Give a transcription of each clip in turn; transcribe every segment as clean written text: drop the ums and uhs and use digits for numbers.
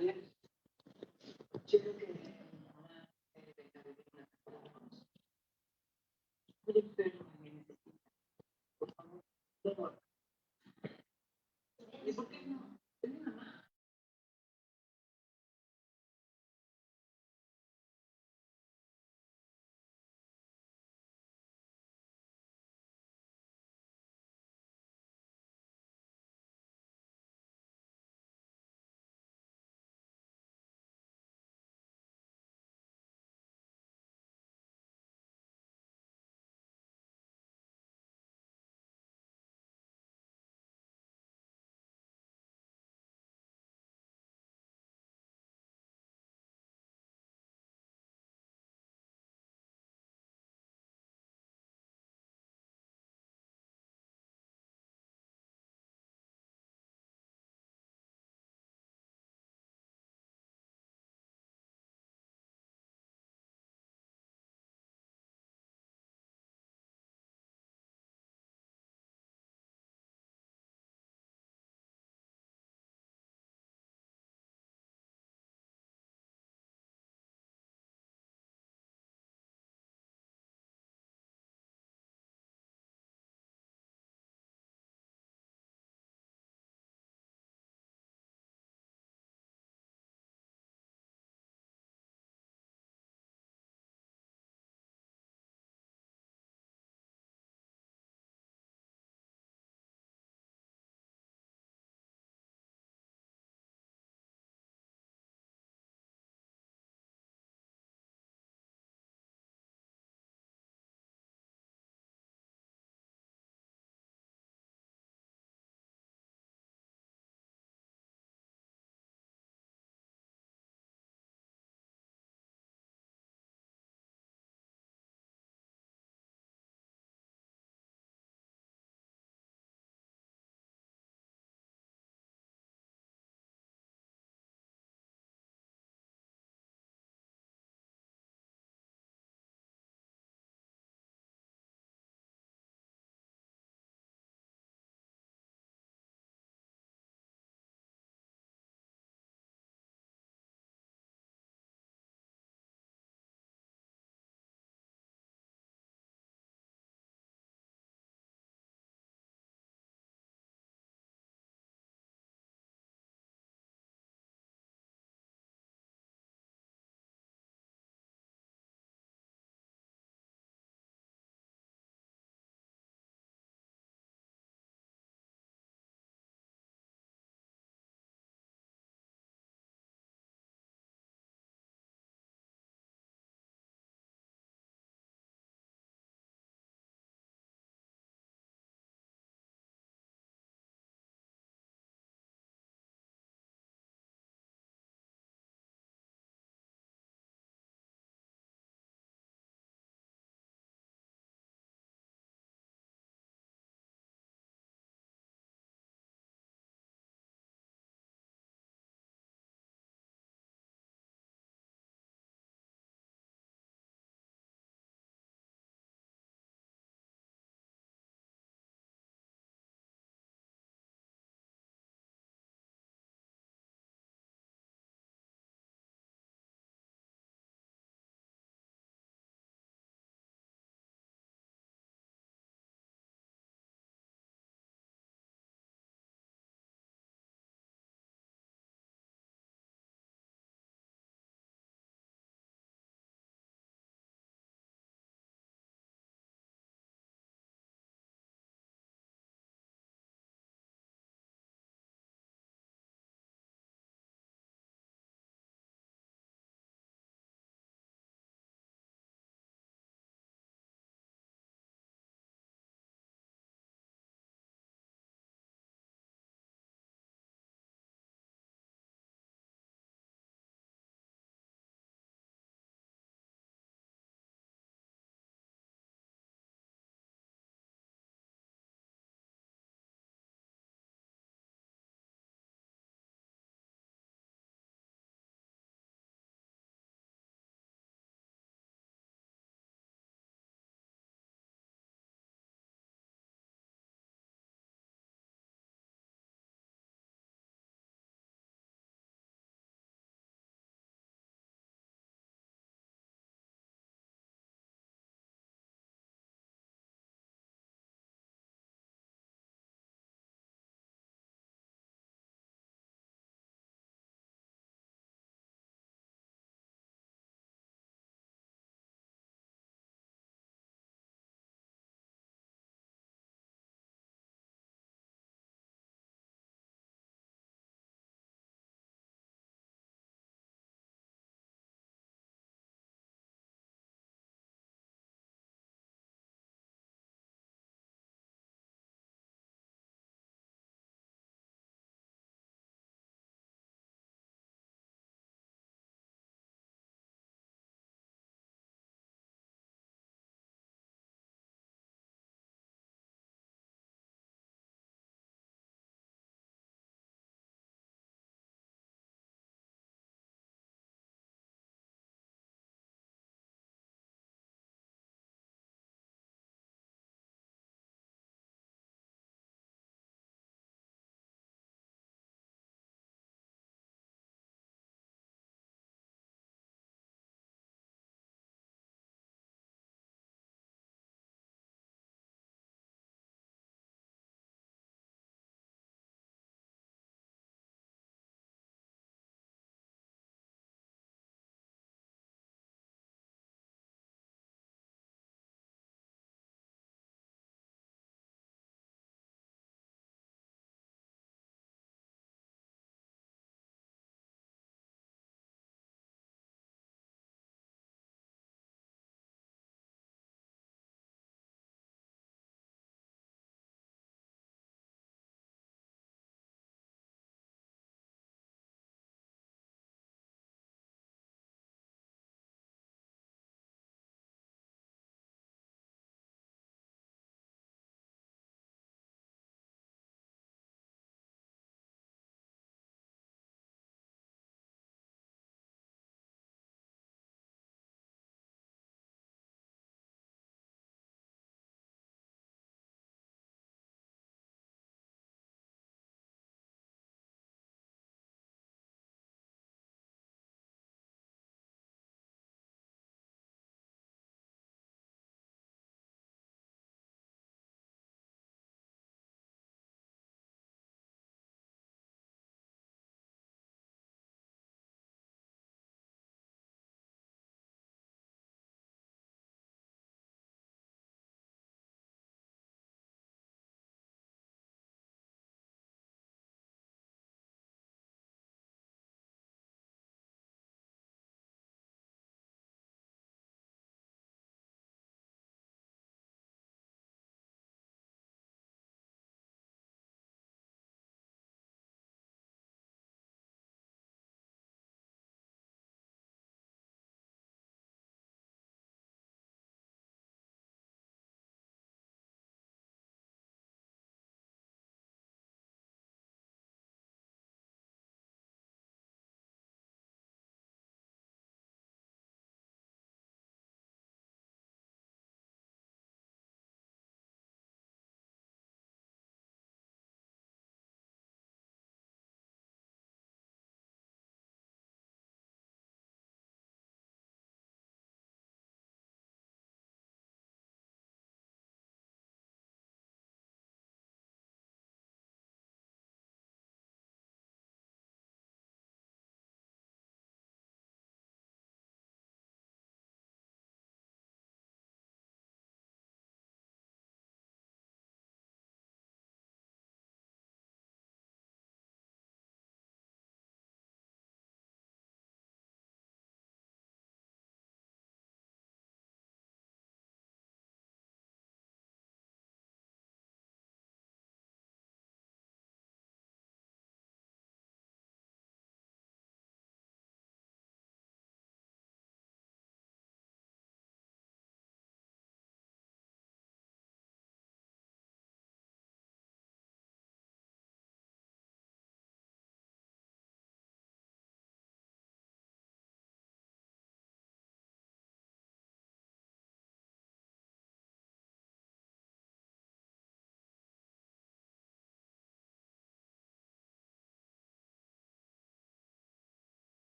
Yo creo que mi mamá debería vivir una temporada con nosotros. Muy enferma, me necesita, por favor. No. ¿Y por qué no? Es mi mamá.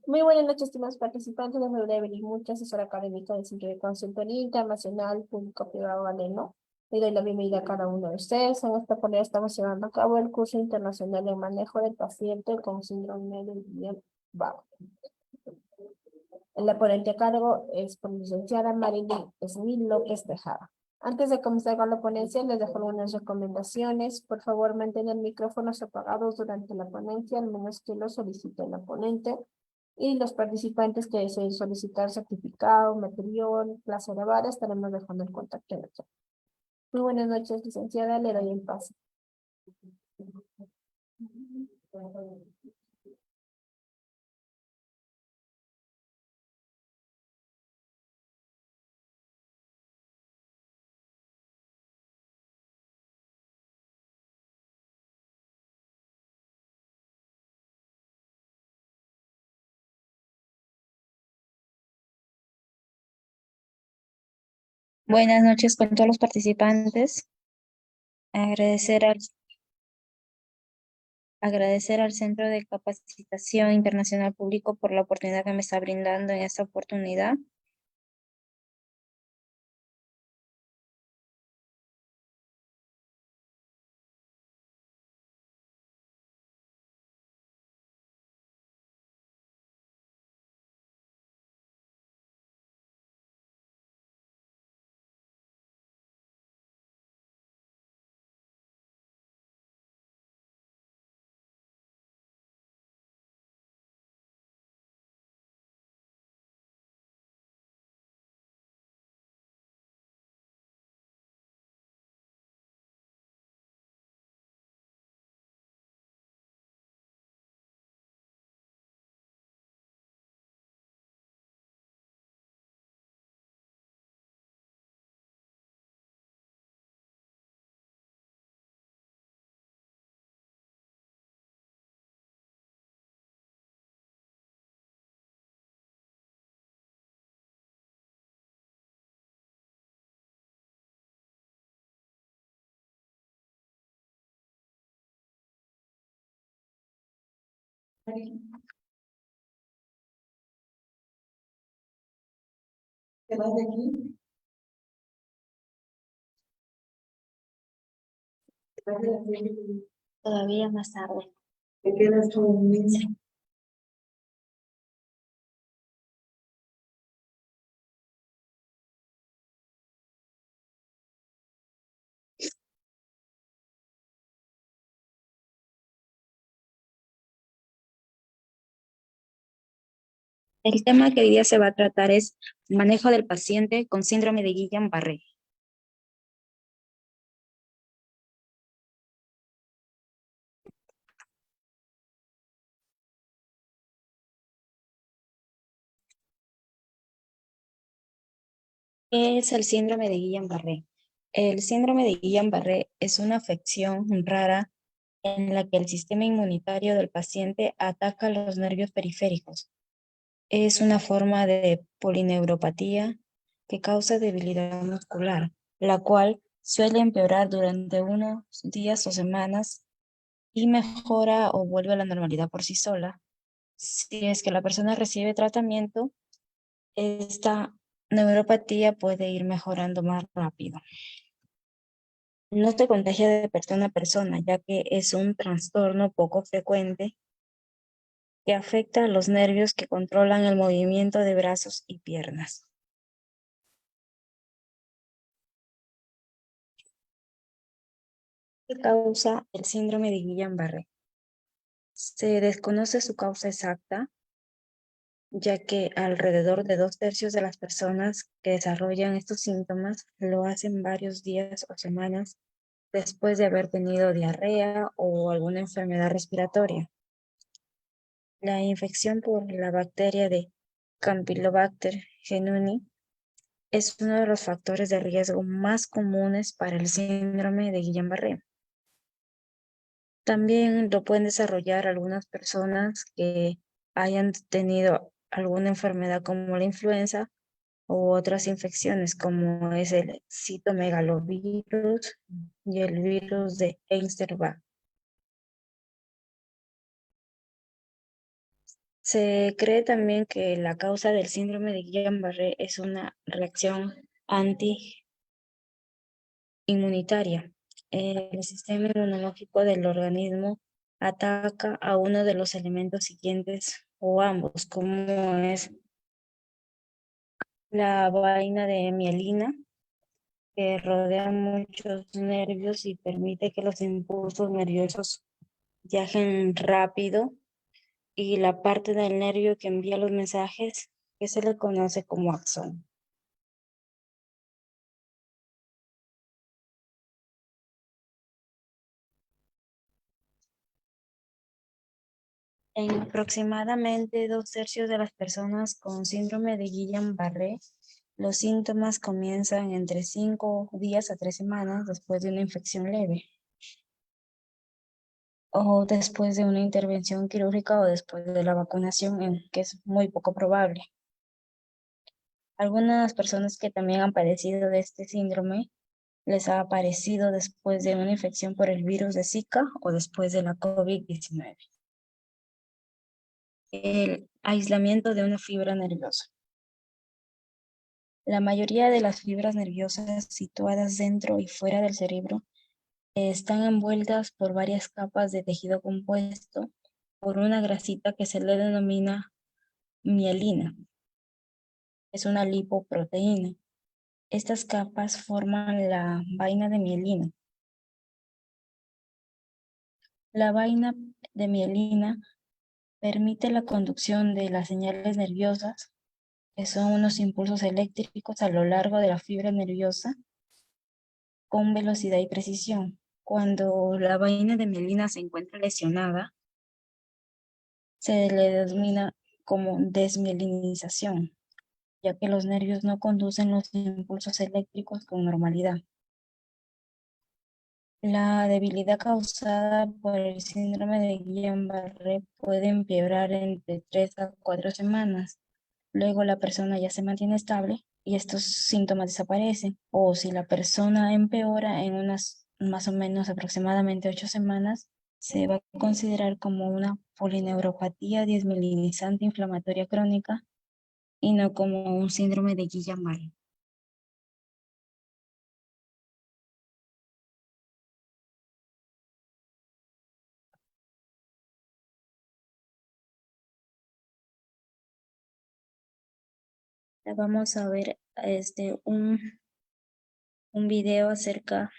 Muy buenas noches, estimados participantes. Les saluda Evelyn Mucha, asesora académica del Centro de Consultoría Internacional Público Privado Galeno. Le doy la bienvenida a cada uno de ustedes. En esta oportunidad estamos llevando a cabo el curso internacional de manejo del paciente con síndrome de Guillain-Barré. La ponente a cargo es por licenciada Marilyn Smith López Tejada. Antes de comenzar con la ponencia, les dejo algunas recomendaciones. Por favor, mantengan micrófonos apagados durante la ponencia, al menos que lo solicite la ponente. Y los participantes que deseen solicitar certificado, material, clase grabada, estaremos dejando el contacto en el chat. Muy buenas noches, licenciada, le doy el pase. Buenas noches con todos los participantes. Agradecer al Centro de Capacitación Internacional Público por la oportunidad que me está brindando en esta oportunidad. ¿Te vas de aquí? ¿Te vas de aquí? Todavía más tarde. ¿Te quedas todo un mes? El tema que hoy día se va a tratar es manejo del paciente con síndrome de Guillain-Barré. ¿Qué es el síndrome de Guillain-Barré? El síndrome de Guillain-Barré es una afección rara en la que el sistema inmunitario del paciente ataca los nervios periféricos. Es una forma de polineuropatía que causa debilidad muscular, la cual suele empeorar durante unos días o semanas y mejora o vuelve a la normalidad por sí sola. Si es que la persona recibe tratamiento, esta neuropatía puede ir mejorando más rápido. No se contagia de persona a persona, ya que es un trastorno poco frecuente que afecta a los nervios que controlan el movimiento de brazos y piernas. ¿Qué causa el síndrome de Guillain-Barré? Se desconoce su causa exacta, ya que alrededor de 2/3 de las personas que desarrollan estos síntomas lo hacen varios días o semanas después de haber tenido diarrea o alguna enfermedad respiratoria. La infección por la bacteria de Campylobacter jejuni es uno de los factores de riesgo más comunes para el síndrome de Guillain-Barré. También lo pueden desarrollar algunas personas que hayan tenido alguna enfermedad como la influenza u otras infecciones como es el citomegalovirus y el virus de Epstein-Barr. Se cree también que la causa del síndrome de Guillain-Barré es una reacción antiinmunitaria. El sistema inmunológico del organismo ataca a uno de los elementos siguientes o ambos, como es la vaina de mielina, que rodea muchos nervios y permite que los impulsos nerviosos viajen rápido, y la parte del nervio que envía los mensajes, que se le conoce como axón. En aproximadamente 2/3 de las personas con síndrome de Guillain-Barré, los síntomas comienzan entre 5 días a 3 semanas después de una infección leve, o después de una intervención quirúrgica o después de la vacunación, que es muy poco probable. Algunas personas que también han padecido de este síndrome les ha aparecido después de una infección por el virus de Zika o después de la COVID-19. El aislamiento de una fibra nerviosa. La mayoría de las fibras nerviosas situadas dentro y fuera del cerebro están envueltas por varias capas de tejido compuesto por una grasita que se le denomina mielina. Es una lipoproteína. Estas capas forman la vaina de mielina. La vaina de mielina permite la conducción de las señales nerviosas, que son unos impulsos eléctricos a lo largo de la fibra nerviosa con velocidad y precisión. Cuando la vaina de mielina se encuentra lesionada, se le denomina como desmielinización, ya que los nervios no conducen los impulsos eléctricos con normalidad. La debilidad causada por el síndrome de Guillain-Barré puede empeorar entre 3 a 4 semanas. Luego la persona ya se mantiene estable y estos síntomas desaparecen. O si la persona empeora en unas más o menos aproximadamente 8 semanas, se va a considerar como una polineuropatía desmielinizante inflamatoria crónica y no como un síndrome de Guillain-Barré. Vamos a ver un video acerca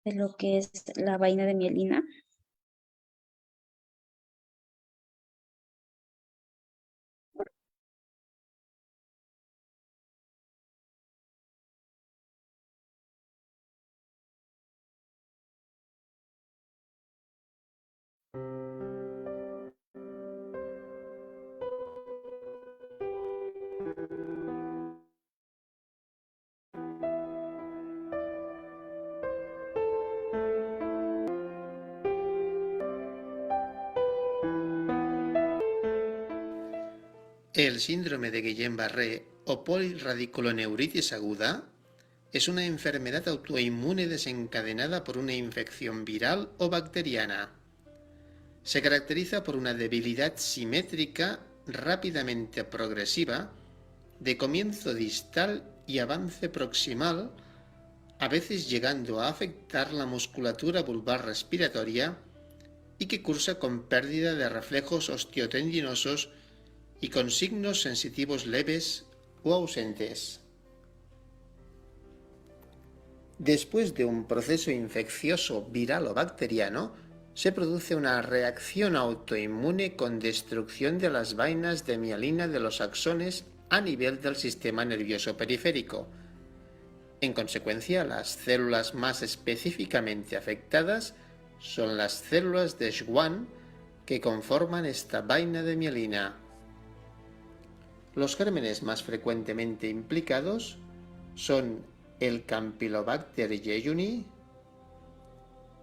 de lo que es la vaina de mielina. El síndrome de Guillain-Barré o polirradiculoneuritis aguda es una enfermedad autoinmune desencadenada por una infección viral o bacteriana. Se caracteriza por una debilidad simétrica rápidamente progresiva, de comienzo distal y avance proximal, a veces llegando a afectar la musculatura vulvar respiratoria y que cursa con pérdida de reflejos osteotendinosos y con signos sensitivos leves o ausentes. Después de un proceso infeccioso viral o bacteriano, se produce una reacción autoinmune con destrucción de las vainas de mielina de los axones a nivel del sistema nervioso periférico, En consecuencia, las células más específicamente afectadas son las células de Schwann que conforman esta vaina de mielina. Los gérmenes más frecuentemente implicados son el Campylobacter jejuni,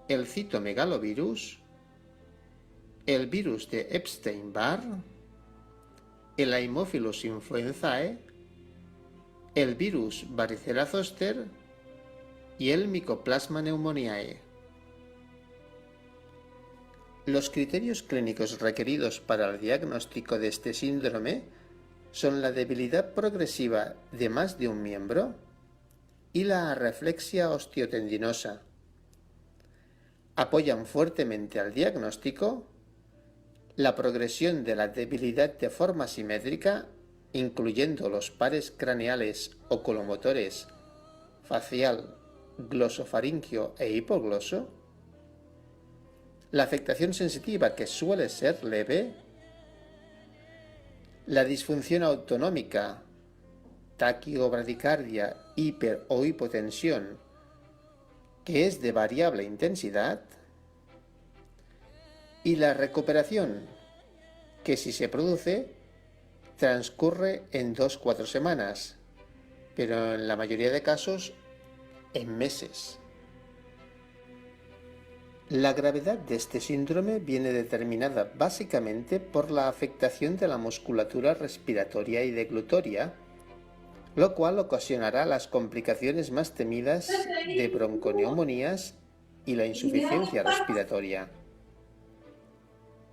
el citomegalovirus, el virus de Epstein-Barr, el Haemophilus influenzae, el virus varicela zoster y el Mycoplasma pneumoniae. Los criterios clínicos requeridos para el diagnóstico de este síndrome son la debilidad progresiva de más de un miembro y la arreflexia osteotendinosa. Apoyan fuertemente al diagnóstico la progresión de la debilidad de forma simétrica, incluyendo los pares craneales oculomotores, facial, glosofaringio e hipogloso, la afectación sensitiva, que suele ser leve, la disfunción autonómica, taquibradicardia, hiper o hipotensión, que es de variable intensidad, y la recuperación, que si se produce, transcurre en 2-4 semanas, pero en la mayoría de casos en meses. La gravedad de este síndrome viene determinada básicamente por la afectación de la musculatura respiratoria y deglutoria, lo cual ocasionará las complicaciones más temidas de bronconeumonías y la insuficiencia respiratoria.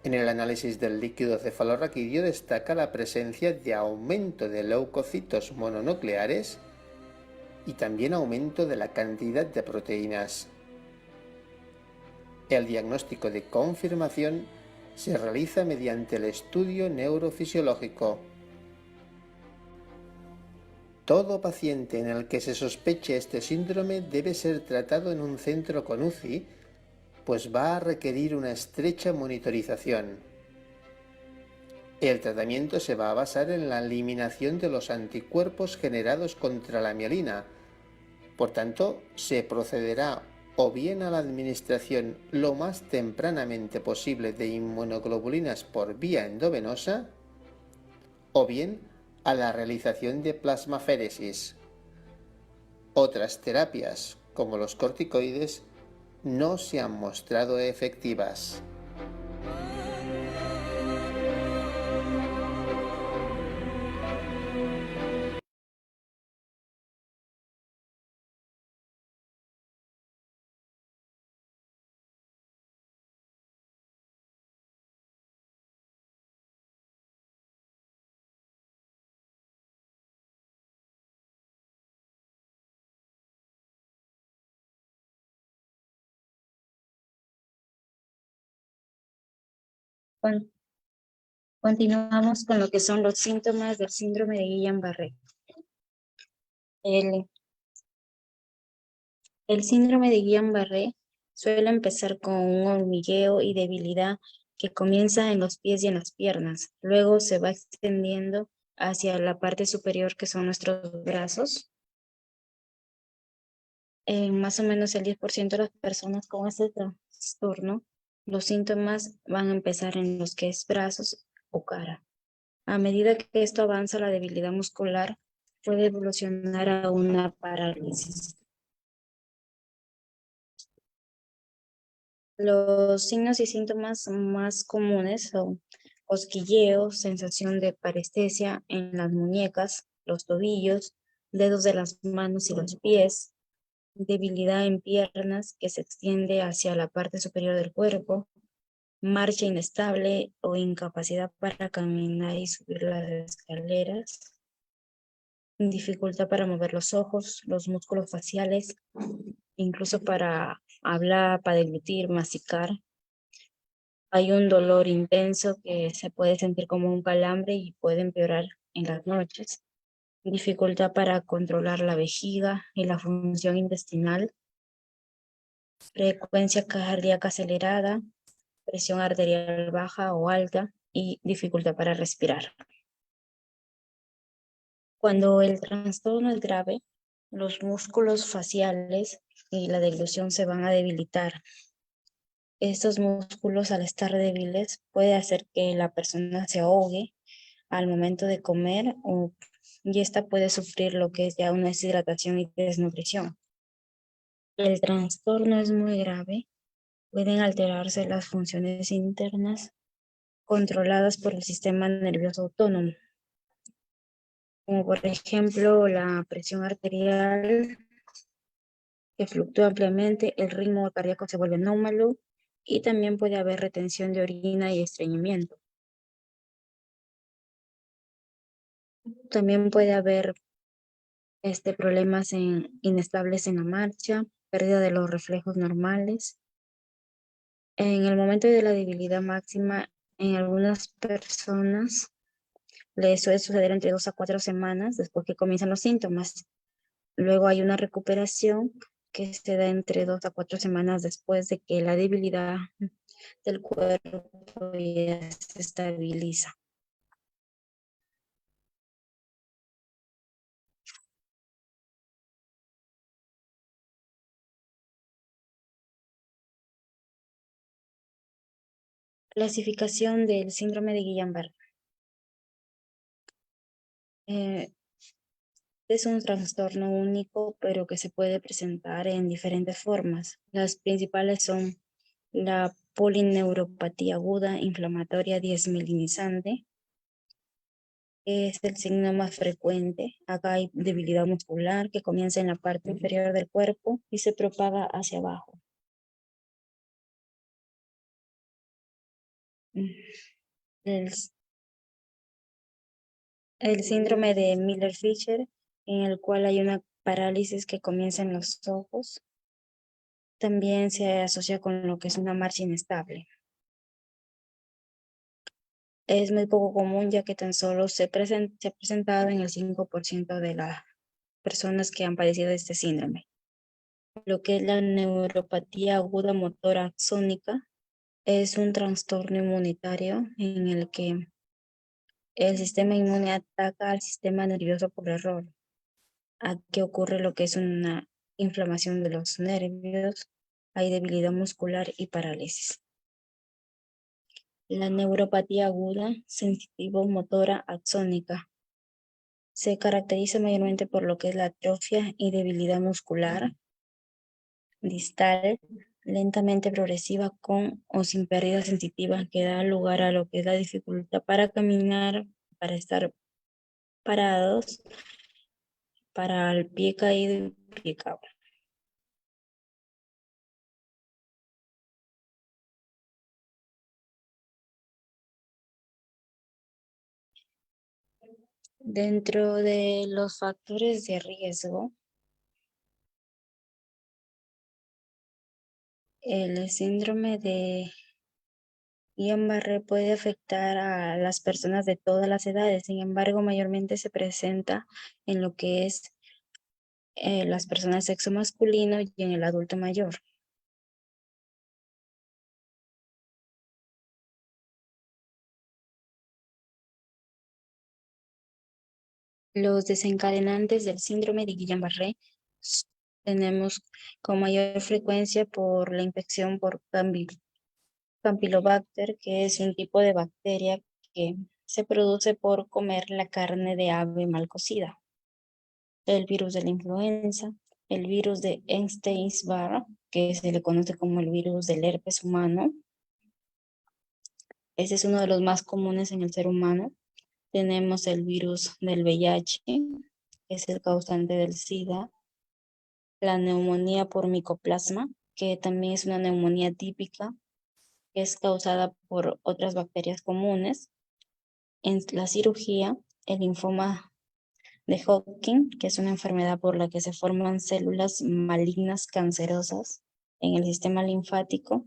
En el análisis del líquido cefalorraquídeo destaca la presencia de aumento de leucocitos mononucleares y también aumento de la cantidad de proteínas. El diagnóstico de confirmación se realiza mediante el estudio neurofisiológico. Todo paciente en el que se sospeche este síndrome debe ser tratado en un centro con UCI, pues va a requerir una estrecha monitorización. El tratamiento se va a basar en la eliminación de los anticuerpos generados contra la mielina. Por tanto, se procederá o bien a la administración lo más tempranamente posible de inmunoglobulinas por vía endovenosa, o bien a la realización de plasmaféresis. Otras terapias, como los corticoides, no se han mostrado efectivas. Continuamos con lo que son los síntomas del síndrome de Guillain-Barré. El síndrome de Guillain-Barré suele empezar con un hormigueo y debilidad que comienza en los pies y en las piernas. Luego se va extendiendo hacia la parte superior, que son nuestros brazos. En más o menos el 10% de las personas con este trastorno, los síntomas van a empezar en los que es brazos o cara. A medida que esto avanza, la debilidad muscular puede evolucionar a una parálisis. Los signos y síntomas más comunes son cosquilleo, sensación de parestesia en las muñecas, los tobillos, dedos de las manos y los pies, debilidad en piernas que se extiende hacia la parte superior del cuerpo, marcha inestable o incapacidad para caminar y subir las escaleras, dificultad para mover los ojos, los músculos faciales, incluso para hablar, para deglutir, masticar. Hay un dolor intenso que se puede sentir como un calambre y puede empeorar en las noches. Dificultad para controlar la vejiga y la función intestinal. Frecuencia cardíaca acelerada, presión arterial baja o alta y dificultad para respirar. Cuando el trastorno es grave, los músculos faciales y la deglución se van a debilitar. Estos músculos, al estar débiles, puede hacer que la persona se ahogue al momento de comer y esta puede sufrir lo que es ya una deshidratación y desnutrición. El trastorno es muy grave. Pueden alterarse las funciones internas controladas por el sistema nervioso autónomo, como por ejemplo la presión arterial que fluctúa ampliamente, el ritmo cardíaco se vuelve anómalo y también puede haber retención de orina y estreñimiento. También puede haber problemas inestables en la marcha, pérdida de los reflejos normales. En el momento de la debilidad máxima, en algunas personas les suele suceder entre 2 a 4 semanas después que comienzan los síntomas. Luego hay una recuperación que se da entre 2 a 4 semanas después de que la debilidad del cuerpo ya se estabiliza. Clasificación del síndrome de Guillain-Barré. Es un trastorno único, pero que se puede presentar en diferentes formas. Las principales son la polineuropatía aguda inflamatoria desmielinizante, que es el signo más frecuente. Acá hay debilidad muscular que comienza en la parte inferior del cuerpo y se propaga hacia abajo. El, el síndrome de Miller-Fisher, en el cual hay una parálisis que comienza en los ojos, también se asocia con lo que es una marcha inestable. Es muy poco común ya que tan solo se ha presentado en el 5% de las personas que han padecido de este síndrome. Lo que es la neuropatía aguda motora axónica es un trastorno inmunitario en el que el sistema inmune ataca al sistema nervioso por error. Aquí ocurre lo que es una inflamación de los nervios, hay debilidad muscular y parálisis. La neuropatía aguda sensitivo-motora axónica se caracteriza mayormente por lo que es la atrofia y debilidad muscular distal, lentamente progresiva con o sin pérdida sensitiva, que da lugar a lo que es la dificultad para caminar, para estar parados, para el pie caído y pie cabra. Dentro de los factores de riesgo, el síndrome de Guillain-Barré puede afectar a las personas de todas las edades. Sin embargo, mayormente se presenta en lo que es las personas de sexo masculino y en el adulto mayor. Los desencadenantes del síndrome de Guillain-Barré tenemos con mayor frecuencia por la infección por Campylobacter, que es un tipo de bacteria que se produce por comer la carne de ave mal cocida. El virus de la influenza, el virus de Epstein-Barr, que se le conoce como el virus del herpes humano. Ese es uno de los más comunes en el ser humano. Tenemos el virus del VIH, que es el causante del SIDA. La neumonía por micoplasma, que también es una neumonía típica, que es causada por otras bacterias comunes. En la cirugía, el linfoma de Hodgkin, que es una enfermedad por la que se forman células malignas cancerosas en el sistema linfático.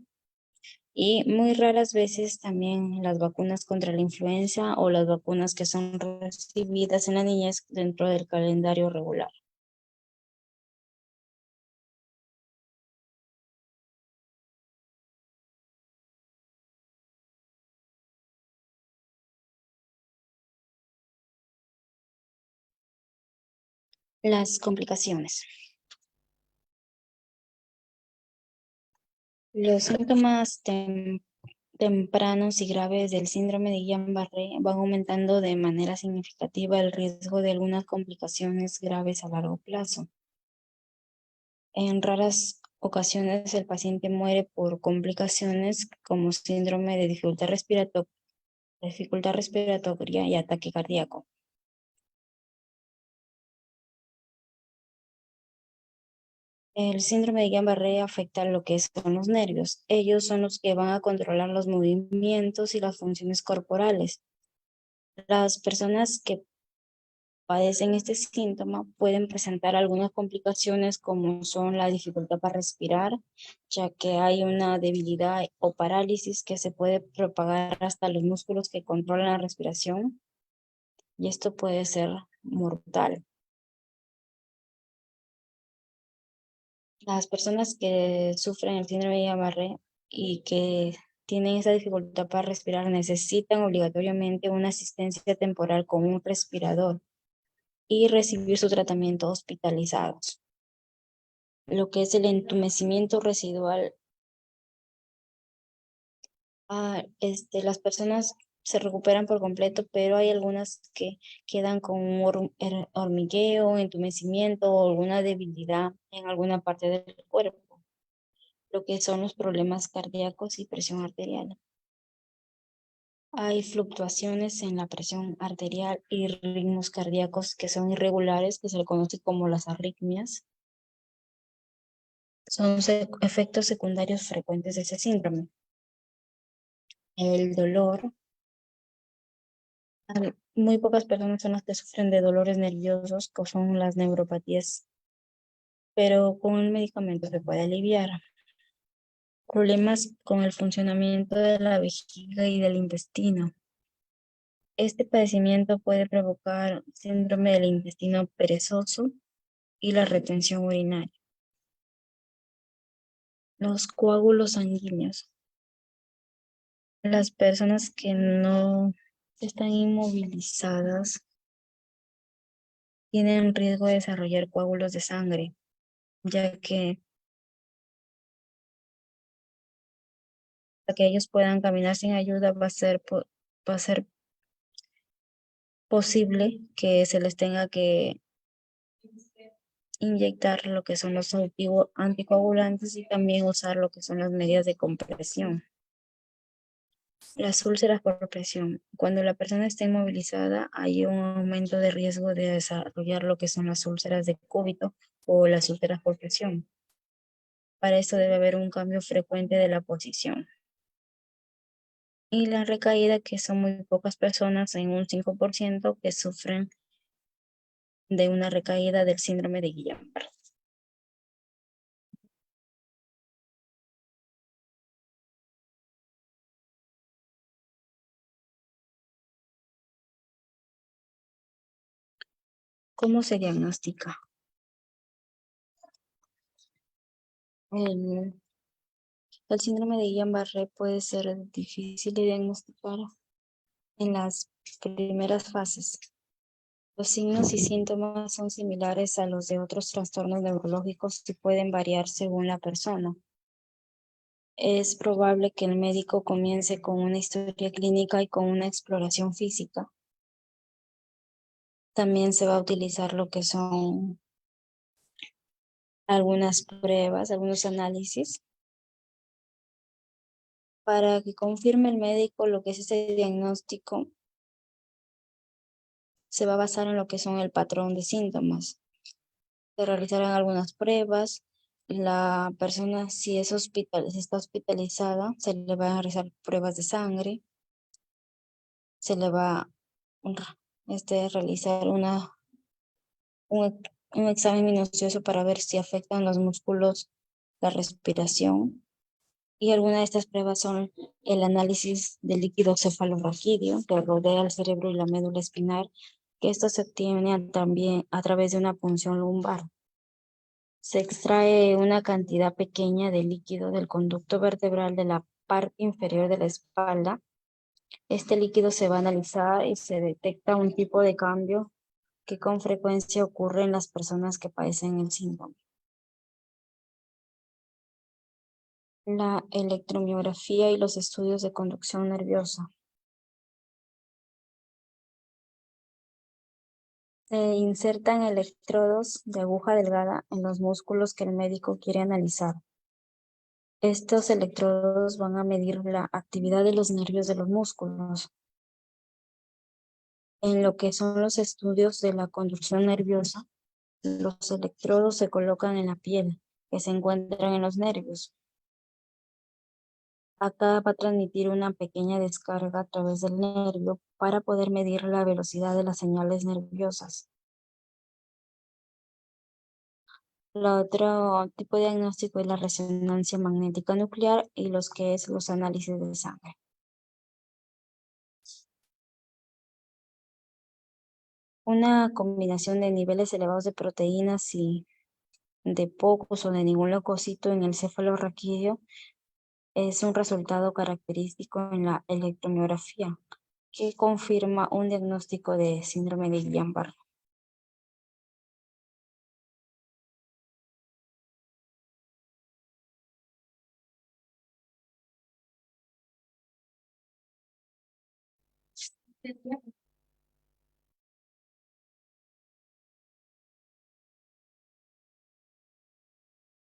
Y muy raras veces también las vacunas contra la influenza o las vacunas que son recibidas en la niñez dentro del calendario regular. Las complicaciones. Los síntomas tempranos y graves del síndrome de Guillain-Barré van aumentando de manera significativa el riesgo de algunas complicaciones graves a largo plazo. En raras ocasiones el paciente muere por complicaciones como síndrome de dificultad respiratoria y ataque cardíaco. El síndrome de Guillain-Barré afecta lo que son los nervios. Ellos son los que van a controlar los movimientos y las funciones corporales. Las personas que padecen este síntoma pueden presentar algunas complicaciones como son la dificultad para respirar, ya que hay una debilidad o parálisis que se puede propagar hasta los músculos que controlan la respiración, y esto puede ser mortal. Las personas que sufren el síndrome de Guillain-Barré y que tienen esa dificultad para respirar necesitan obligatoriamente una asistencia temporal con un respirador y recibir su tratamiento hospitalizados. Lo que es el entumecimiento residual, las personas se recuperan por completo, pero hay algunas que quedan con un hormigueo, entumecimiento o alguna debilidad en alguna parte del cuerpo, lo que son los problemas cardíacos y presión arterial. Hay fluctuaciones en la presión arterial y ritmos cardíacos que son irregulares, que se le conoce como las arritmias. Son efectos secundarios frecuentes de ese síndrome. El dolor. Muy pocas personas son las que sufren de dolores nerviosos, que son las neuropatías, pero con el medicamento se puede aliviar. Problemas con el funcionamiento de la vejiga y del intestino. Este padecimiento puede provocar síndrome del intestino perezoso y la retención urinaria. Los coágulos sanguíneos. Las personas que no están inmovilizadas tienen riesgo de desarrollar coágulos de sangre, ya que para que ellos puedan caminar sin ayuda va a ser posible que se les tenga que inyectar lo que son los anticoagulantes y también usar lo que son las medidas de compresión. Las úlceras por presión. Cuando la persona está inmovilizada, hay un aumento de riesgo de desarrollar lo que son las úlceras de cúbito o las úlceras por presión. Para esto debe haber un cambio frecuente de la posición. Y la recaída, que son muy pocas personas, en un 5%, que sufren de una recaída del síndrome de Guillain-Barré. ¿Cómo se diagnostica? El síndrome de Guillain-Barré puede ser difícil de diagnosticar en las primeras fases. Los signos y síntomas son similares a los de otros trastornos neurológicos y pueden variar según la persona. Es probable que el médico comience con una historia clínica y con una exploración física. También se va a utilizar lo que son algunas pruebas, algunos análisis, para que confirme el médico lo que es ese diagnóstico. Se va a basar en lo que son el patrón de síntomas. Se realizarán algunas pruebas. La persona, si está hospitalizada, se le van a realizar pruebas de sangre. Se le va a realizar un examen minucioso para ver si afectan los músculos, la respiración. Y algunas de estas pruebas son el análisis del líquido cefalorraquídeo que rodea el cerebro y la médula espinal, que esto se obtiene también a través de una punción lumbar. Se extrae una cantidad pequeña de líquido del conducto vertebral de la parte inferior de la espalda. Este líquido se va a analizar y se detecta un tipo de cambio que con frecuencia ocurre en las personas que padecen el síndrome. La electromiografía y los estudios de conducción nerviosa. Se insertan electrodos de aguja delgada en los músculos que el médico quiere analizar. Estos electrodos van a medir la actividad de los nervios de los músculos. En lo que son los estudios de la conducción nerviosa, los electrodos se colocan en la piel, que se encuentran en los nervios. Acá va a transmitir una pequeña descarga a través del nervio para poder medir la velocidad de las señales nerviosas. El otro tipo de diagnóstico es la resonancia magnética nuclear y los análisis de sangre. Una combinación de niveles elevados de proteínas y de pocos o de ningún leucocito en el cefalorraquídeo es un resultado característico en la electromiografía que confirma un diagnóstico de síndrome de Guillain-Barré.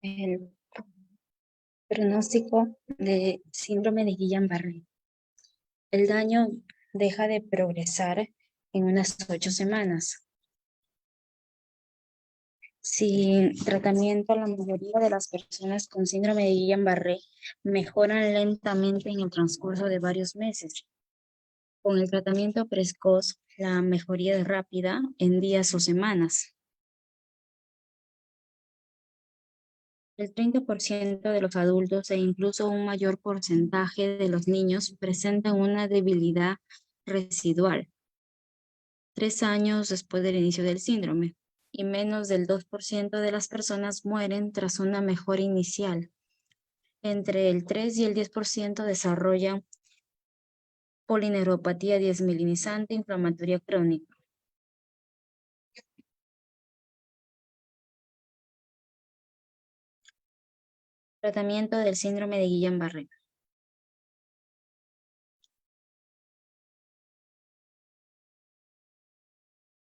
El pronóstico de síndrome de Guillain-Barré. El daño deja de progresar en unas 8 semanas. Sin tratamiento, la mayoría de las personas con síndrome de Guillain-Barré mejoran lentamente en el transcurso de varios meses. Con el tratamiento precoz, la mejoría es rápida en días o semanas. El 30% de los adultos e incluso un mayor porcentaje de los niños presentan una debilidad residual 3 años después del inicio del síndrome, y menos del 2% de las personas mueren tras una mejora inicial. Entre el 3 y el 10% desarrollan polineuropatía desmielinizante inflamatoria crónica. Tratamiento del síndrome de Guillain-Barré.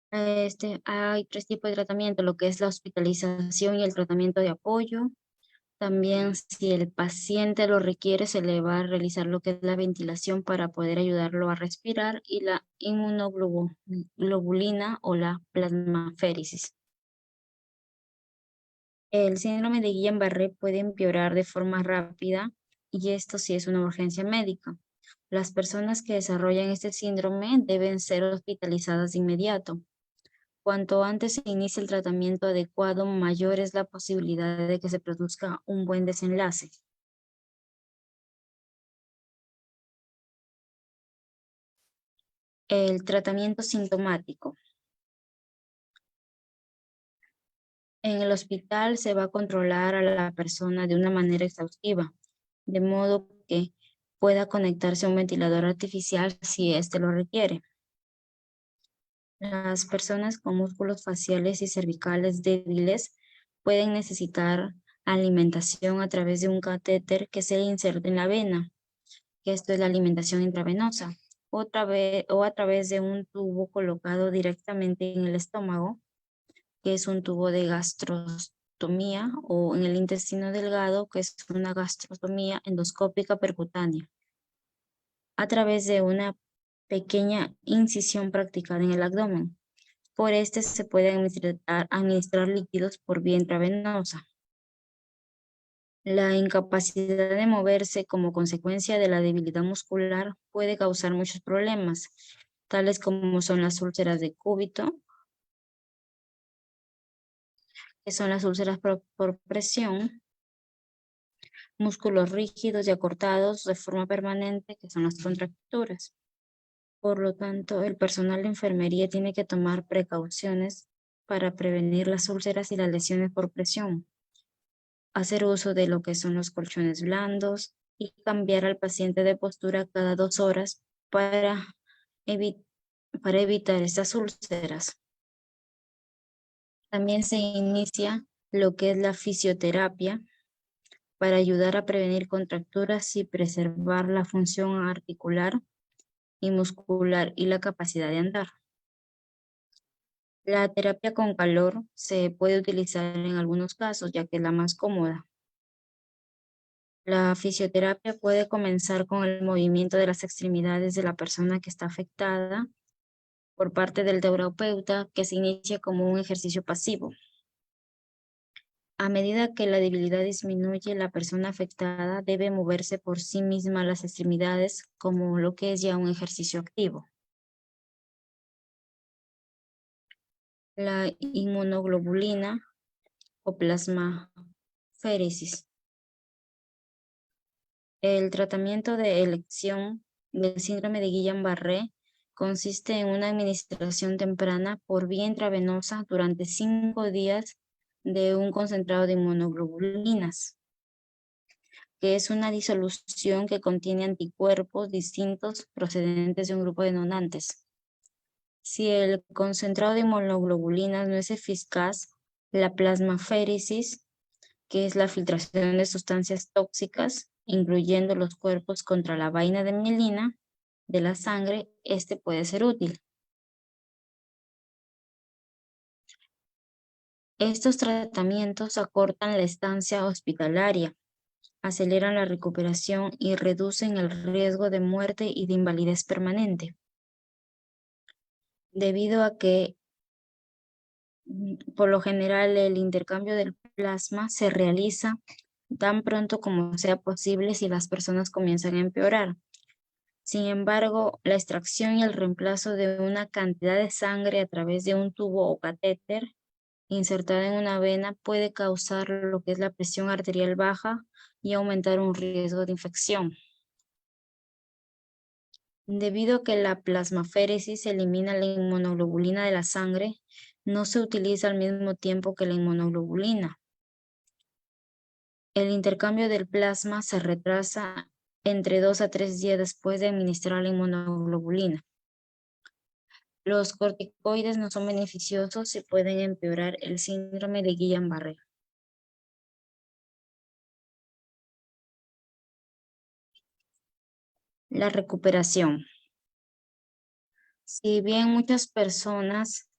Hay 3 tipos de tratamiento, lo que es la hospitalización y el tratamiento de apoyo. También, si el paciente lo requiere, se le va a realizar lo que es la ventilación para poder ayudarlo a respirar y la inmunoglobulina o la plasmaféresis. El síndrome de Guillain-Barré puede empeorar de forma rápida y esto sí es una urgencia médica. Las personas que desarrollan este síndrome deben ser hospitalizadas de inmediato. Cuanto antes se inicie el tratamiento adecuado, mayor es la posibilidad de que se produzca un buen desenlace. El tratamiento sintomático. En el hospital se va a controlar a la persona de una manera exhaustiva, de modo que pueda conectarse a un ventilador artificial si éste lo requiere. Las personas con músculos faciales y cervicales débiles pueden necesitar alimentación a través de un catéter que se inserta en la vena, que esto es la alimentación intravenosa, o a través de un tubo colocado directamente en el estómago, que es un tubo de gastrostomía, o en el intestino delgado, que es una gastrostomía endoscópica percutánea, a través de una pequeña incisión practicada en el abdomen. Por este se puede administrar líquidos por vía intravenosa. La incapacidad de moverse como consecuencia de la debilidad muscular puede causar muchos problemas, tales como son las úlceras de cúbito, que son las úlceras por presión, músculos rígidos y acortados de forma permanente, que son las contracturas. Por lo tanto, el personal de enfermería tiene que tomar precauciones para prevenir las úlceras y las lesiones por presión. Hacer uso de lo que son los colchones blandos y cambiar al paciente de postura cada 2 horas para evitar estas úlceras. También se inicia lo que es la fisioterapia para ayudar a prevenir contracturas y preservar la función articular y muscular y la capacidad de andar. La terapia con calor se puede utilizar en algunos casos, ya que es la más cómoda. La fisioterapia puede comenzar con el movimiento de las extremidades de la persona que está afectada por parte del terapeuta, que se inicia como un ejercicio pasivo. A medida que la debilidad disminuye, la persona afectada debe moverse por sí misma las extremidades, como lo que es ya un ejercicio activo. La inmunoglobulina o plasmaféresis. El tratamiento de elección del síndrome de Guillain-Barré consiste en una administración temprana por vía intravenosa durante 5 días de un concentrado de inmunoglobulinas, que es una disolución que contiene anticuerpos distintos procedentes de un grupo de donantes. Si el concentrado de inmunoglobulinas no es eficaz, la plasmaféresis, que es la filtración de sustancias tóxicas, incluyendo los cuerpos contra la vaina de mielina de la sangre, este puede ser útil. Estos tratamientos acortan la estancia hospitalaria, aceleran la recuperación y reducen el riesgo de muerte y de invalidez permanente, debido a que por lo general el intercambio del plasma se realiza tan pronto como sea posible si las personas comienzan a empeorar. Sin embargo, la extracción y el reemplazo de una cantidad de sangre a través de un tubo o catéter insertada en una vena puede causar lo que es la presión arterial baja y aumentar un riesgo de infección. Debido a que la plasmaféresis elimina la inmunoglobulina de la sangre, no se utiliza al mismo tiempo que la inmunoglobulina. El intercambio del plasma se retrasa entre 2 a 3 días después de administrar la inmunoglobulina. Los corticoides no son beneficiosos y pueden empeorar el síndrome de Guillain-Barré. La recuperación. Si bien muchas personas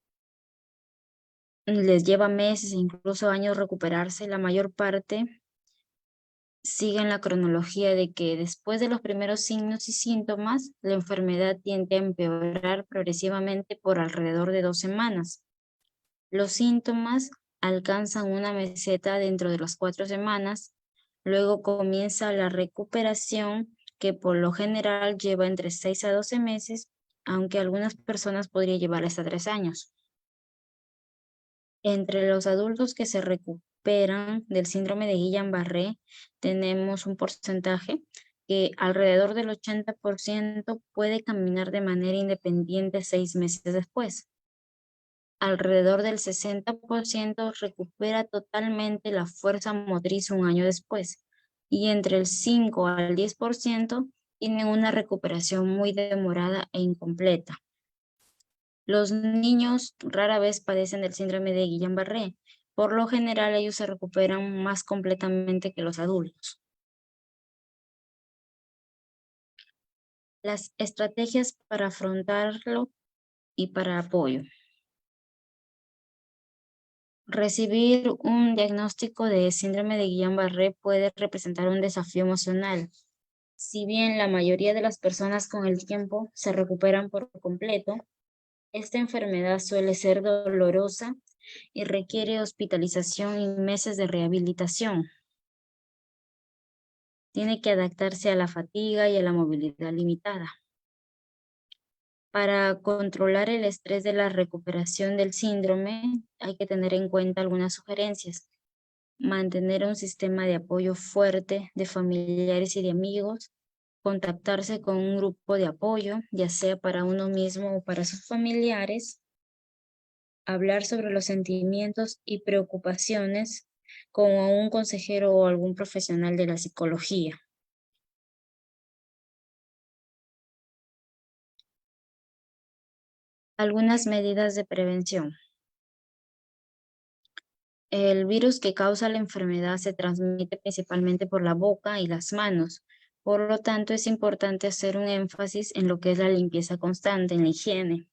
les lleva meses e incluso años recuperarse, la mayor parte siguen la cronología de que después de los primeros signos y síntomas, la enfermedad tiende a empeorar progresivamente por alrededor de 2 semanas. Los síntomas alcanzan una meseta dentro de las 4 semanas, luego comienza la recuperación que por lo general lleva entre 6 a 12 meses, aunque algunas personas podría llevar hasta 3 años. Entre los adultos que se recuperan del síndrome de Guillain-Barré, tenemos un porcentaje que alrededor del 80% puede caminar de manera independiente 6 meses después. Alrededor del 60% recupera totalmente la fuerza motriz un año después, y entre el 5 al 10% tienen una recuperación muy demorada e incompleta. Los niños rara vez padecen del síndrome de Guillain-Barré. Por lo general, ellos se recuperan más completamente que los adultos. Las estrategias para afrontarlo y para apoyo. Recibir un diagnóstico de síndrome de Guillain-Barré puede representar un desafío emocional. Si bien la mayoría de las personas con el tiempo se recuperan por completo, esta enfermedad suele ser dolorosa y requiere hospitalización y meses de rehabilitación. Tiene que adaptarse a la fatiga y a la movilidad limitada. Para controlar el estrés de la recuperación del síndrome, hay que tener en cuenta algunas sugerencias. Mantener un sistema de apoyo fuerte de familiares y de amigos, contactarse con un grupo de apoyo, ya sea para uno mismo o para sus familiares, hablar sobre los sentimientos y preocupaciones con un consejero o algún profesional de la psicología. Algunas medidas de prevención. El virus que causa la enfermedad se transmite principalmente por la boca y las manos. Por lo tanto, es importante hacer un énfasis en lo que es la limpieza constante, en la higiene.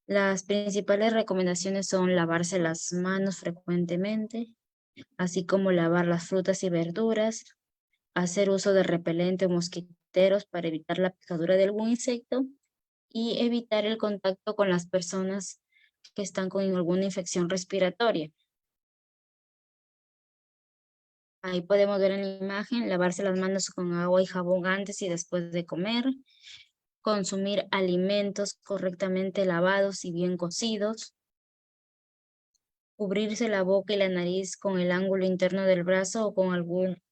Las principales recomendaciones son lavarse las manos frecuentemente, así como lavar las frutas y verduras, hacer uso de repelente o mosquiteros para evitar la picadura de algún insecto y evitar el contacto con las personas que están con alguna infección respiratoria. Ahí podemos ver en la imagen, lavarse las manos con agua y jabón antes y después de comer, consumir alimentos correctamente lavados y bien cocidos, cubrirse la boca y la nariz con el ángulo interno del brazo o con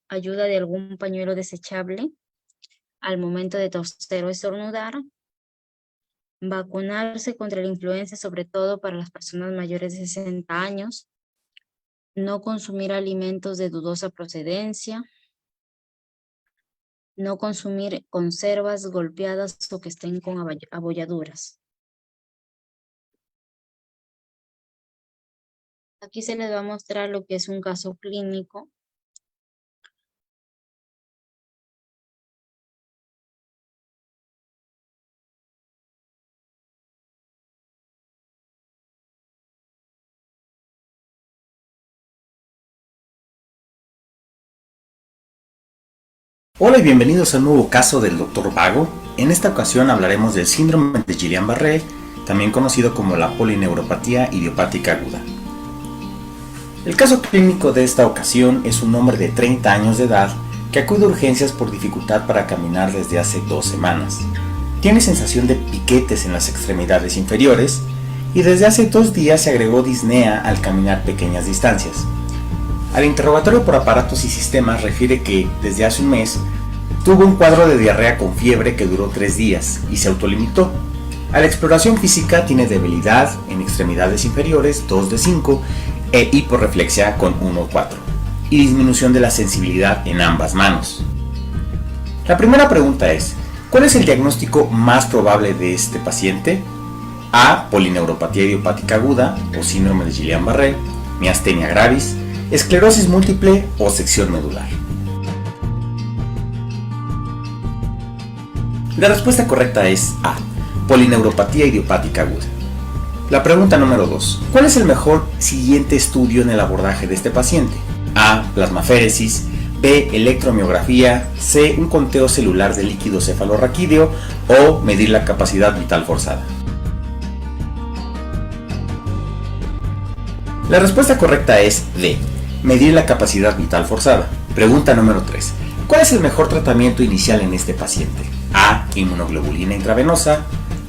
ayuda de algún pañuelo desechable al momento de toser o estornudar, vacunarse contra la influenza, sobre todo para las personas mayores de 60 años, no consumir alimentos de dudosa procedencia, no consumir conservas golpeadas o que estén con abolladuras. Aquí se les va a mostrar lo que es un caso clínico. Hola y bienvenidos a un nuevo caso del Dr. Vago. En esta ocasión hablaremos del síndrome de Guillain-Barré, también conocido como la polineuropatía idiopática aguda. El caso clínico de esta ocasión es un hombre de 30 años de edad que acude a urgencias por dificultad para caminar desde hace 2 semanas. Tiene sensación de piquetes en las extremidades inferiores y desde hace 2 días se agregó disnea al caminar pequeñas distancias. Al interrogatorio por aparatos y sistemas refiere que, desde hace un mes, tuvo un cuadro de diarrea con fiebre que duró 3 días y se autolimitó. A la exploración física tiene debilidad en extremidades inferiores 2 de 5 e hiporreflexia con 1,4 y disminución de la sensibilidad en ambas manos. La primera pregunta es, ¿cuál es el diagnóstico más probable de este paciente? A. Polineuropatía idiopática aguda o síndrome de Guillain-Barré, miastenia gravis, esclerosis múltiple o sección medular. La respuesta correcta es A. Polineuropatía idiopática aguda. La pregunta número 2. ¿Cuál es el mejor siguiente estudio en el abordaje de este paciente? A. Plasmaféresis, B. Electromiografía, C. Un conteo celular de líquido cefalorraquídeo o medir la capacidad vital forzada. La respuesta correcta es D. Medir la capacidad vital forzada. Pregunta número 3. ¿Cuál es el mejor tratamiento inicial en este paciente? A. Inmunoglobulina intravenosa,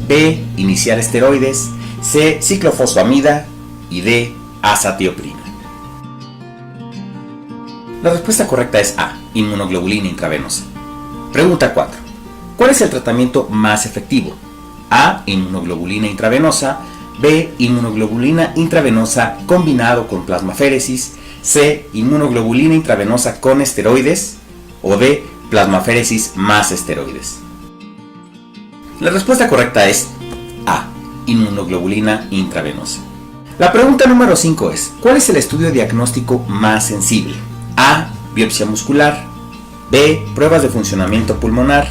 B. Iniciar esteroides, C. Ciclofosfamida y D. Azatioprina. La respuesta correcta es A. Inmunoglobulina intravenosa. Pregunta 4. ¿Cuál es el tratamiento más efectivo? A. Inmunoglobulina intravenosa, B. Inmunoglobulina intravenosa combinado con plasmaféresis, C. Inmunoglobulina intravenosa con esteroides o D. Plasmaféresis más esteroides. La respuesta correcta es A. Inmunoglobulina intravenosa. La pregunta número 5 es, ¿cuál es el estudio diagnóstico más sensible? A. Biopsia muscular, B. Pruebas de funcionamiento pulmonar,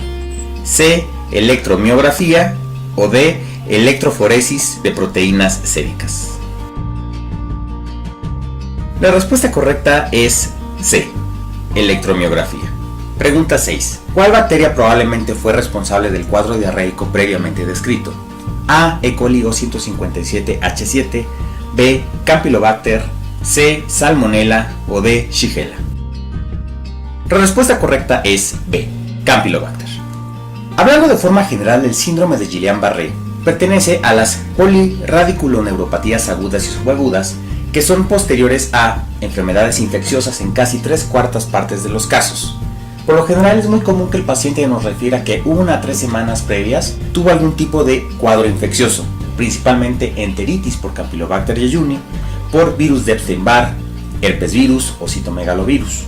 C. Electromiografía o D. Electroforesis de proteínas séricas. La respuesta correcta es C. Electromiografía. Pregunta 6. ¿Cuál bacteria probablemente fue responsable del cuadro diarreico previamente descrito? A. E. coli O157H7, B. Campylobacter, C. Salmonella o D. Shigella. La respuesta correcta es B. Campylobacter. Hablando de forma general, el síndrome de Guillain-Barré pertenece a las polirradiculoneuropatías agudas y subagudas, que son posteriores a enfermedades infecciosas en casi 3/4 partes de los casos. Por lo general es muy común que el paciente nos refiera que 1 a 3 semanas previas tuvo algún tipo de cuadro infeccioso, principalmente enteritis por Campylobacter jejuni, por virus de Epstein-Barr, herpes virus o citomegalovirus.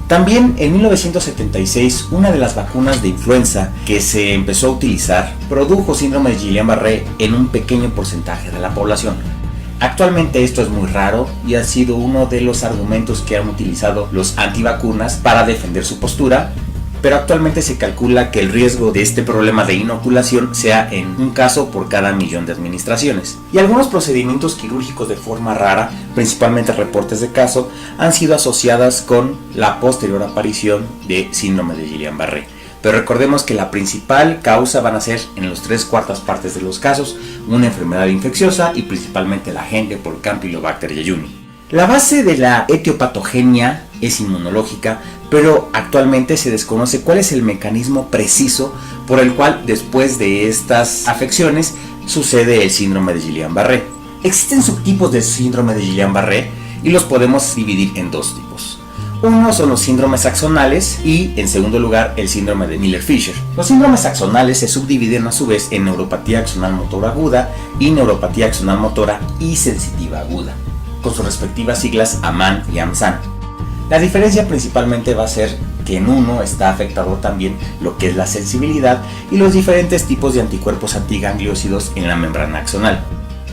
También en 1976, una de las vacunas de influenza que se empezó a utilizar produjo síndrome de Guillain-Barré en un pequeño porcentaje de la población. Actualmente esto es muy raro y ha sido uno de los argumentos que han utilizado los antivacunas para defender su postura, pero actualmente se calcula que el riesgo de este problema de inoculación sea en un caso por cada 1.000.000 de administraciones. Y algunos procedimientos quirúrgicos de forma rara, principalmente reportes de caso, han sido asociadas con la posterior aparición de síndrome de Guillain-Barré. Pero recordemos que la principal causa van a ser, en los 3/4 partes de los casos, una enfermedad infecciosa y principalmente la agente por Campylobacter jejuni. La base de la etiopatogenia es inmunológica, pero actualmente se desconoce cuál es el mecanismo preciso por el cual después de estas afecciones sucede el síndrome de Guillain-Barré. Existen subtipos de síndrome de Guillain-Barré y los podemos dividir en dos tipos. Uno son los síndromes axonales y, en segundo lugar, el síndrome de Miller-Fisher. Los síndromes axonales se subdividen a su vez en neuropatía axonal motora aguda y neuropatía axonal motora y sensitiva aguda, con sus respectivas siglas AMAN y AMSAN. La diferencia principalmente va a ser que en uno está afectado también lo que es la sensibilidad y los diferentes tipos de anticuerpos antigangliósidos en la membrana axonal.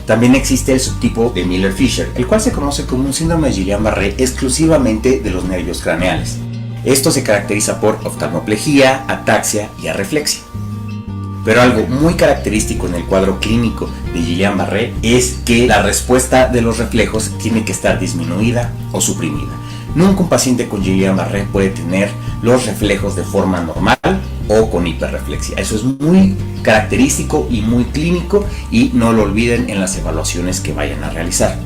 También existe el subtipo de Miller-Fisher, el cual se conoce como un síndrome de Guillain-Barré exclusivamente de los nervios craneales. Esto se caracteriza por oftalmoplegia, ataxia y arreflexia. Pero algo muy característico en el cuadro clínico de Guillain-Barré es que la respuesta de los reflejos tiene que estar disminuida o suprimida. Nunca un paciente con Guillain-Barré puede tener los reflejos de forma normal o con hiperreflexia. Eso es muy característico y muy clínico y no lo olviden en las evaluaciones que vayan a realizar.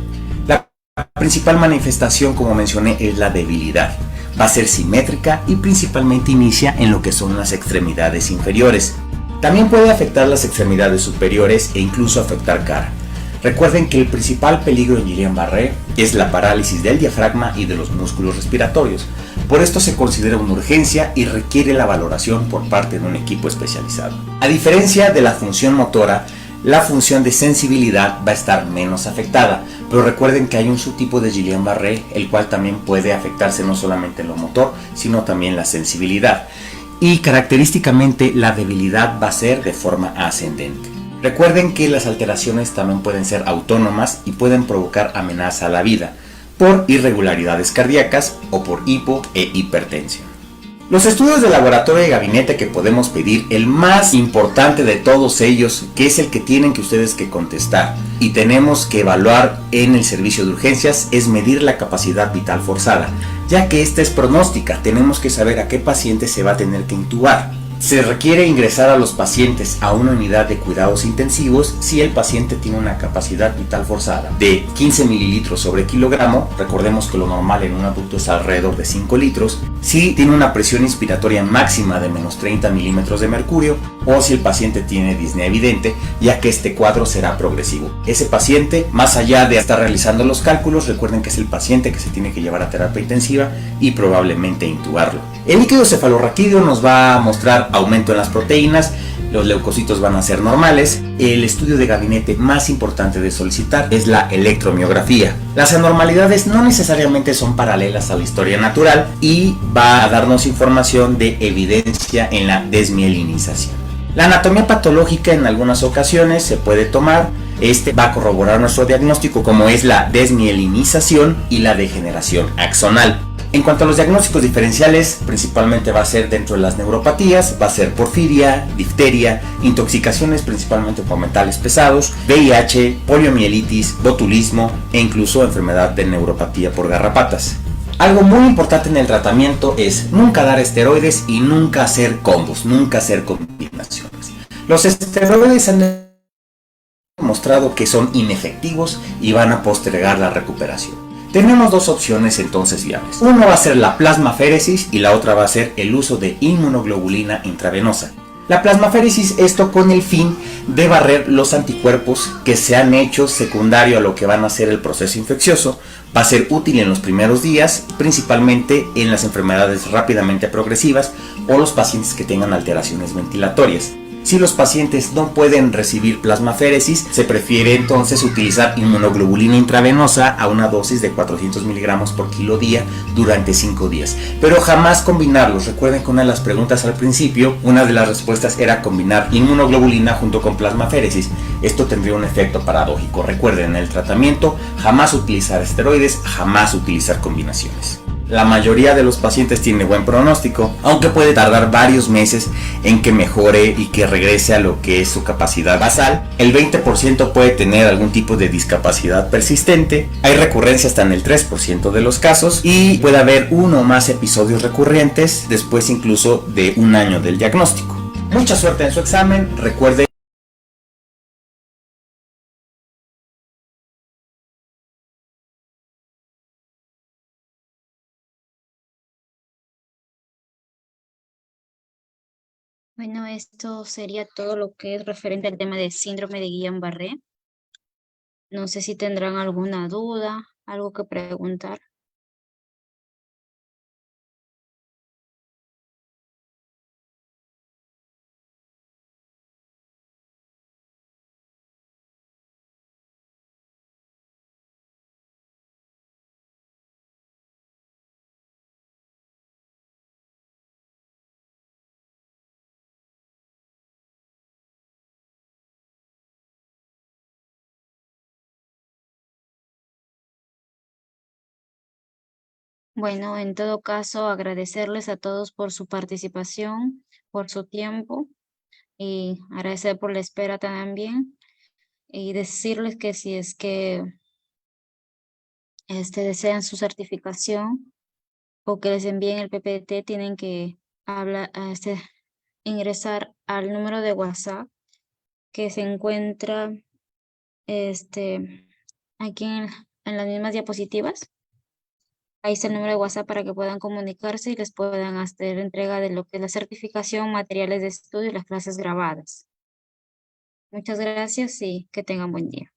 La principal manifestación, como mencioné, es la debilidad. Va a ser simétrica y principalmente inicia en lo que son las extremidades inferiores. También puede afectar las extremidades superiores e incluso afectar cara. Recuerden que el principal peligro en Guillain-Barré es la parálisis del diafragma y de los músculos respiratorios. Por esto se considera una urgencia y requiere la valoración por parte de un equipo especializado. A diferencia de la función motora, la función de sensibilidad va a estar menos afectada, pero recuerden que hay un subtipo de Guillain-Barré el cual también puede afectarse no solamente en lo motor, sino también la sensibilidad. Y característicamente la debilidad va a ser de forma ascendente. Recuerden que las alteraciones también pueden ser autónomas y pueden provocar amenaza a la vida por irregularidades cardíacas o por hipo e hipertensión. Los estudios de laboratorio de gabinete que podemos pedir, el más importante de todos ellos, que es el que tienen que ustedes que contestar y tenemos que evaluar en el servicio de urgencias, es medir la capacidad vital forzada, ya que esta es pronóstica. Tenemos que saber a qué paciente se va a tener que intubar. Se requiere ingresar a los pacientes a una unidad de cuidados intensivos si el paciente tiene una capacidad vital forzada de 15 mililitros sobre kilogramo. Recordemos que lo normal en un adulto es alrededor de 5 litros. Si tiene una presión inspiratoria máxima de menos 30 milímetros de mercurio o si el paciente tiene disnea evidente, ya que este cuadro será progresivo. Ese paciente, más allá de estar realizando los cálculos, recuerden que es el paciente que se tiene que llevar a terapia intensiva y probablemente intubarlo. El líquido cefalorraquídeo nos va a mostrar aumento en las proteínas, los leucocitos van a ser normales. El estudio de gabinete más importante de solicitar es la electromiografía. Las anormalidades no necesariamente son paralelas a la historia natural y va a darnos información de evidencia en la desmielinización. La anatomía patológica en algunas ocasiones se puede tomar. Este va a corroborar nuestro diagnóstico, como es la desmielinización y la degeneración axonal. En cuanto a los diagnósticos diferenciales, principalmente va a ser dentro de las neuropatías, va a ser porfiria, difteria, intoxicaciones principalmente por metales pesados, VIH, poliomielitis, botulismo e incluso enfermedad de neuropatía por garrapatas. Algo muy importante en el tratamiento es nunca dar esteroides y nunca hacer combos, nunca hacer combinaciones. Los esteroides han demostrado que son inefectivos y van a postergar la recuperación. Tenemos dos opciones entonces viables. Una va a ser la plasmaféresis y la otra va a ser el uso de inmunoglobulina intravenosa. La plasmaféresis, esto con el fin de barrer los anticuerpos que se han hecho secundario a lo que van a ser el proceso infeccioso. Va a ser útil en los primeros días, principalmente en las enfermedades rápidamente progresivas o los pacientes que tengan alteraciones ventilatorias. Si los pacientes no pueden recibir plasmaféresis, se prefiere entonces utilizar inmunoglobulina intravenosa a una dosis de 400 miligramos por kilo día durante 5 días. Pero jamás combinarlos. Recuerden que una de las preguntas al principio, una de las respuestas era combinar inmunoglobulina junto con plasmaféresis. Esto tendría un efecto paradójico. Recuerden, en el tratamiento jamás utilizar esteroides, jamás utilizar combinaciones. La mayoría de los pacientes tiene buen pronóstico, aunque puede tardar varios meses en que mejore y que regrese a lo que es su capacidad basal. El 20% puede tener algún tipo de discapacidad persistente, hay recurrencia hasta en el 3% de los casos y puede haber uno o más episodios recurrentes después incluso de un año del diagnóstico. Mucha suerte en su examen, recuerde. Bueno, esto sería todo lo que es referente al tema del síndrome de Guillain-Barré. No sé si tendrán alguna duda, algo que preguntar. Bueno, en todo caso, agradecerles a todos por su participación, por su tiempo y agradecer por la espera también y decirles que si es que desean su certificación o que les envíen el PPT, tienen que hablar, ingresar al número de WhatsApp que se encuentra aquí en las mismas diapositivas. Ahí está el número de WhatsApp para que puedan comunicarse y les puedan hacer entrega de lo que es la certificación, materiales de estudio y las clases grabadas. Muchas gracias y que tengan buen día.